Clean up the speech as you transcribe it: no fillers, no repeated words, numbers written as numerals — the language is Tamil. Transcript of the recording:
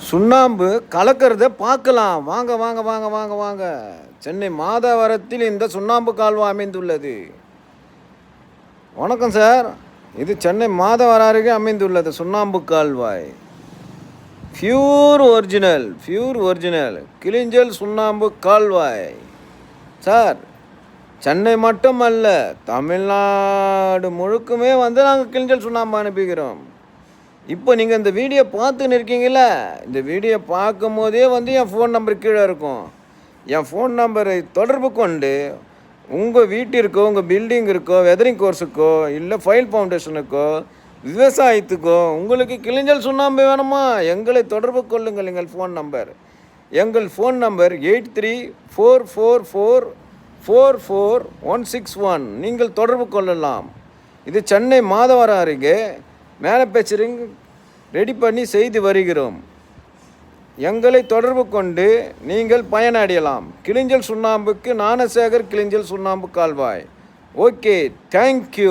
சுண்ணாம்பு கலக்கிறத பார்க்கலாம். வாங்க வாங்க வாங்க வாங்க வாங்க. சென்னை மாதவரத்தில் இந்த சுண்ணாம்பு கால்வாய் அமைந்துள்ளது. வணக்கம் சார். இது சென்னை மாதவரம் அருகே அமைந்துள்ளது சுண்ணாம்பு கால்வாய். பியூர் ஒரிஜினல் கிளிஞ்சல் சுண்ணாம்பு கால்வாய். சார், சென்னை மட்டும் அல்ல, தமிழ்நாடு முழுக்குமே வந்து நாங்கள் கிளிஞ்சல் சுண்ணாம்பு அனுப்பிக்கிறோம். இப்போ நீங்கள் இந்த வீடியோ பார்த்துன்னு இருக்கீங்கள, இந்த வீடியோ பார்க்கும் போதே வந்து என் ஃபோன் நம்பர் கீழே இருக்கும். என் ஃபோன் நம்பரை தொடர்பு கொண்டு உங்கள் வீட்டிற்கோ, உங்கள் பில்டிங் இருக்கோ, வெதரிங் கோர்ஸுக்கோ, இல்லை ஃபைல் ஃபவுண்டேஷனுக்கோ, விவசாயத்துக்கோ உங்களுக்கு கிளிஞ்சல் சுண்ணாம்பு வேணுமா, எங்களை தொடர்பு கொள்ளுங்கள். எங்கள் ஃபோன் நம்பர் 8344444161. நீங்கள் தொடர்பு கொள்ளலாம். இது சென்னை மாதவரம் அருகே மேனுஃபேக்சரிங் ரெடி பண்ணி செய்து வருகிறோம். எங்களை தொடர்பு கொண்டு நீங்கள் பயனடையலாம். கிளிஞ்சல் சுண்ணாம்புக்கு ஞானசேகர் கிளிஞ்சல் சுண்ணாம்பு கால்வாய். Okay, thank you.